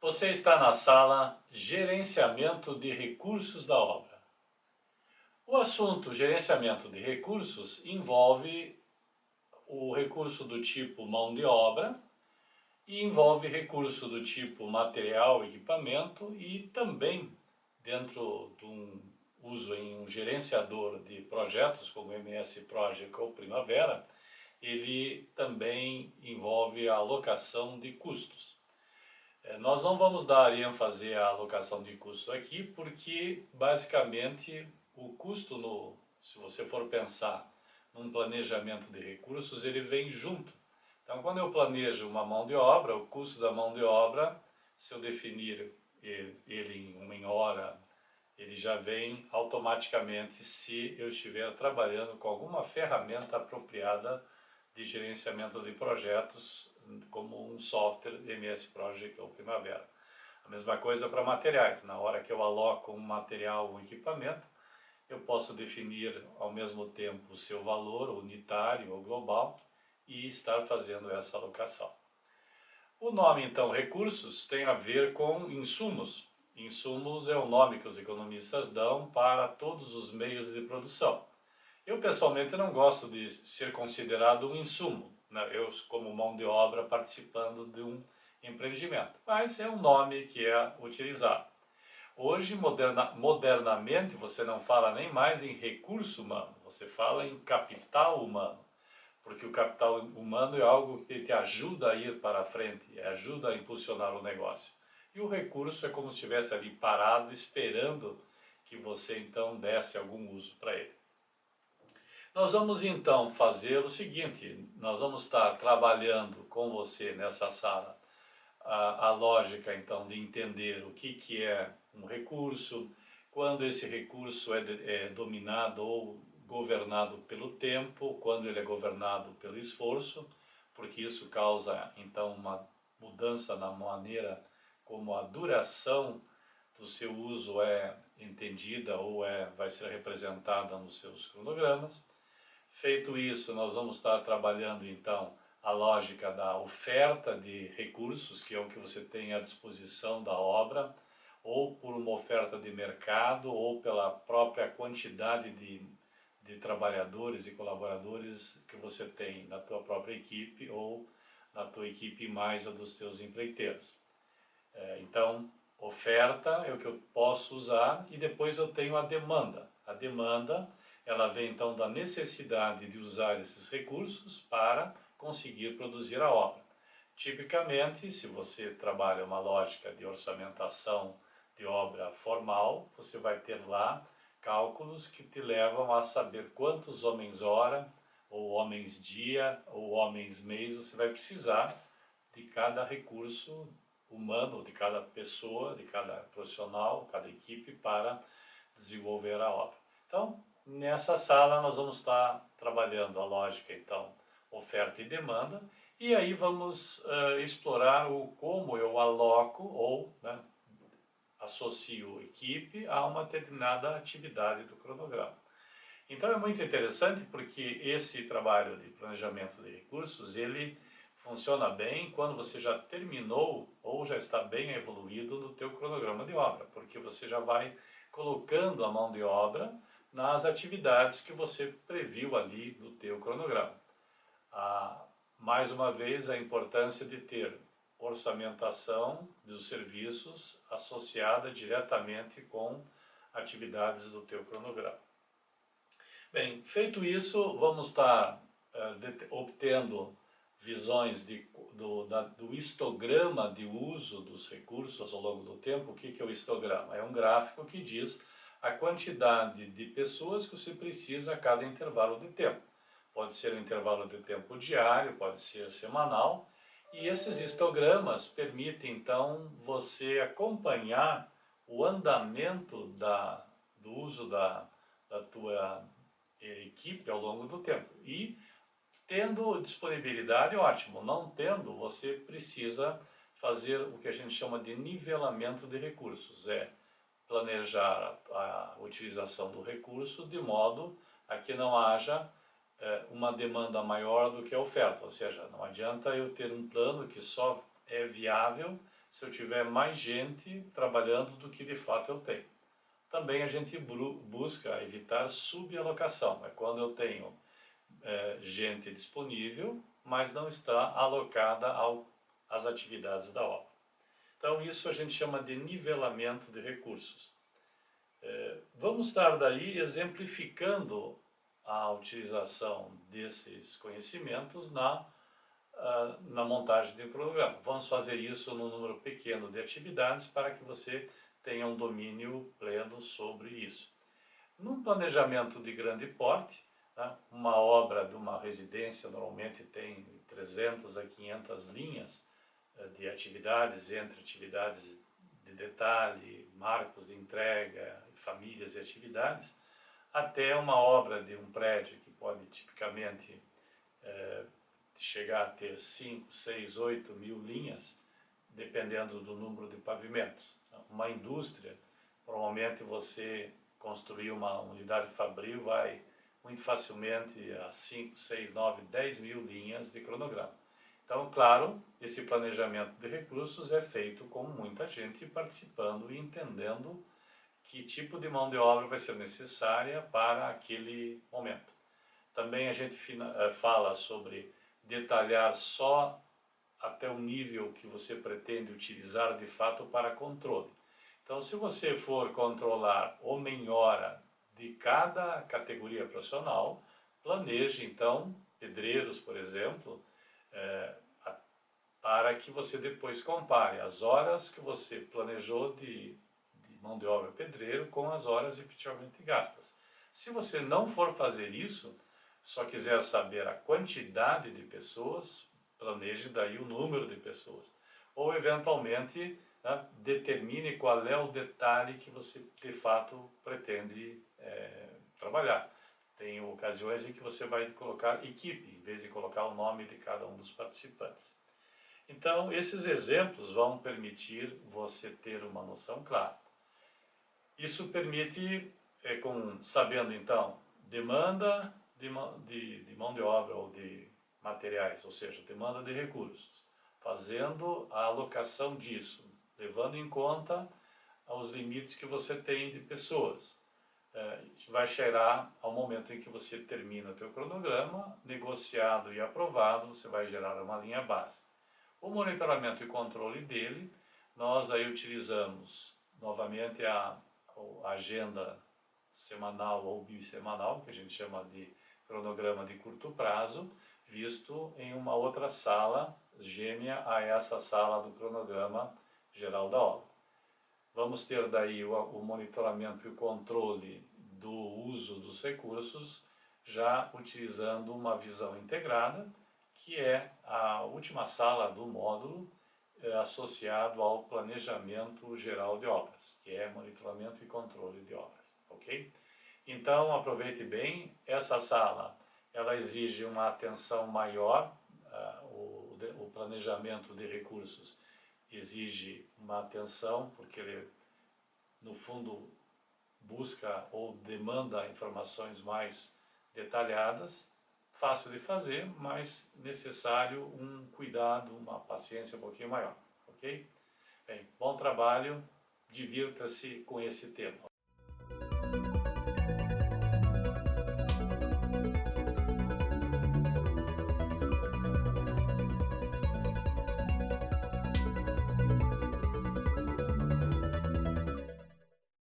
Você está na sala Gerenciamento de Recursos da Obra. O assunto gerenciamento de recursos envolve o recurso do tipo mão de obra e envolve recurso do tipo material, equipamento e também dentro de um uso em um gerenciador de projetos como MS Project ou Primavera, ele também envolve a alocação de custos. Nós não vamos dar ênfase à alocação de custo aqui, porque basicamente o custo, se você for pensar num planejamento de recursos, ele vem junto. Então, quando eu planejo uma mão de obra, o custo da mão de obra, se eu definir ele em hora, ele já vem automaticamente se eu estiver trabalhando com alguma ferramenta apropriada de gerenciamento de projetos, como um software MS Project ou Primavera. A mesma coisa para materiais. Na hora que eu aloco um material ou um equipamento, eu posso definir ao mesmo tempo o seu valor unitário ou global e estar fazendo essa alocação. O nome, então, recursos, tem a ver com insumos. Insumos é o nome que os economistas dão para todos os meios de produção. Eu, pessoalmente, não gosto de ser considerado um insumo, né? Eu, como mão de obra, participando de um empreendimento. Mas é um nome que é utilizado. Hoje, modernamente, você não fala nem mais em recurso humano, você fala em capital humano. Porque o capital humano é algo que te ajuda a ir para a frente, ajuda a impulsionar o negócio. E o recurso é como se estivesse ali parado, esperando que você então desse algum uso para ele. Nós vamos então fazer o seguinte, nós vamos estar trabalhando com você nessa sala a lógica então de entender o que é um recurso, quando esse recurso é dominado ou governado pelo tempo, quando ele é governado pelo esforço, porque isso causa então uma mudança na maneira como a duração do seu uso é entendida ou vai ser representada nos seus cronogramas. Feito isso, nós vamos estar trabalhando então a lógica da oferta de recursos, que é o que você tem à disposição da obra, ou por uma oferta de mercado, ou pela própria quantidade de trabalhadores e colaboradores que você tem na tua própria equipe, ou na tua equipe mais a dos teus empreiteiros. Então, oferta é o que eu posso usar, e depois eu tenho a demanda. A demanda, ela vem então da necessidade de usar esses recursos para conseguir produzir a obra. Tipicamente, se você trabalha uma lógica de orçamentação de obra formal, você vai ter lá cálculos que te levam a saber quantos homens-hora, ou homens-dia, ou homens-mês você vai precisar de cada recurso humano, de cada pessoa, de cada profissional, cada equipe para desenvolver a obra. Então, nessa sala nós vamos estar trabalhando a lógica, então, oferta e demanda, e aí vamos explorar o como eu aloco ou associo equipe a uma determinada atividade do cronograma. Então é muito interessante porque esse trabalho de planejamento de recursos, ele funciona bem quando você já terminou ou já está bem evoluído no teu cronograma de obra, porque você já vai colocando a mão de obra nas atividades que você previu ali no teu cronograma. Mais uma vez, a importância de ter orçamentação dos serviços associada diretamente com atividades do teu cronograma. Bem, feito isso, vamos estar obtendo visões do histograma de uso dos recursos ao longo do tempo. O que é o histograma? É um gráfico que diz a quantidade de pessoas que você precisa a cada intervalo de tempo. Pode ser um intervalo de tempo diário, pode ser semanal, e esses histogramas permitem então você acompanhar o andamento do uso da tua equipe ao longo do tempo. E tendo disponibilidade, ótimo. Não tendo, você precisa fazer o que a gente chama de nivelamento de recursos. É planejar a utilização do recurso de modo a que não haja uma demanda maior do que a oferta. Ou seja, não adianta eu ter um plano que só é viável se eu tiver mais gente trabalhando do que de fato eu tenho. Também a gente busca evitar subalocação, é quando eu tenho gente disponível, mas não está alocada às atividades da obra. Então isso a gente chama de nivelamento de recursos. Vamos estar daí exemplificando a utilização desses conhecimentos na montagem de cronograma. Vamos fazer isso num número pequeno de atividades para que você tenha um domínio pleno sobre isso. Num planejamento de grande porte, né, uma obra de uma residência normalmente tem 300 a 500 linhas de atividades, entre atividades de detalhe, marcos de entrega, famílias e atividades, até uma obra de um prédio que pode tipicamente chegar a ter 5, 6, 8 mil linhas, dependendo do número de pavimentos. Uma indústria, normalmente você construir uma unidade fabril vai muito facilmente a 5, 6, 9, 10 mil linhas de cronograma. Então, claro, esse planejamento de recursos é feito com muita gente participando e entendendo que tipo de mão de obra vai ser necessária para aquele momento. Também a gente fala sobre detalhar só até o nível que você pretende utilizar de fato para controle. Então, se você for controlar homem-hora de cada categoria profissional, planeje então pedreiros, por exemplo, para que você depois compare as horas que você planejou de mão de obra pedreiro com as horas efetivamente gastas. Se você não for fazer isso, só quiser saber a quantidade de pessoas, planeje daí o número de pessoas. Ou, eventualmente, né, determine qual é o detalhe que você, de fato, pretende trabalhar. Tem ocasiões em que você vai colocar equipe, em vez de colocar o nome de cada um dos participantes. Então, esses exemplos vão permitir você ter uma noção clara. Isso permite, sabendo então, demanda de mão de obra ou de materiais, ou seja, demanda de recursos, fazendo a alocação disso, levando em conta os limites que você tem de pessoas. Vai chegar ao momento em que você termina o teu cronograma, negociado e aprovado, você vai gerar uma linha base. O monitoramento e controle dele, nós aí utilizamos novamente a agenda semanal ou bissemanal, que a gente chama de cronograma de curto prazo, visto em uma outra sala gêmea a essa sala do cronograma geral da obra. Vamos ter daí o monitoramento e o controle do uso dos recursos, já utilizando uma visão integrada, que é a última sala do módulo associado ao planejamento geral de obras, que é monitoramento e controle de obras, ok? Então, aproveite bem, essa sala, ela exige uma atenção maior, o planejamento de recursos exige uma atenção, porque ele, no fundo, busca ou demanda informações mais detalhadas, fácil de fazer, mas necessário um cuidado, uma paciência um pouquinho maior, ok? Bem, bom trabalho, divirta-se com esse tema.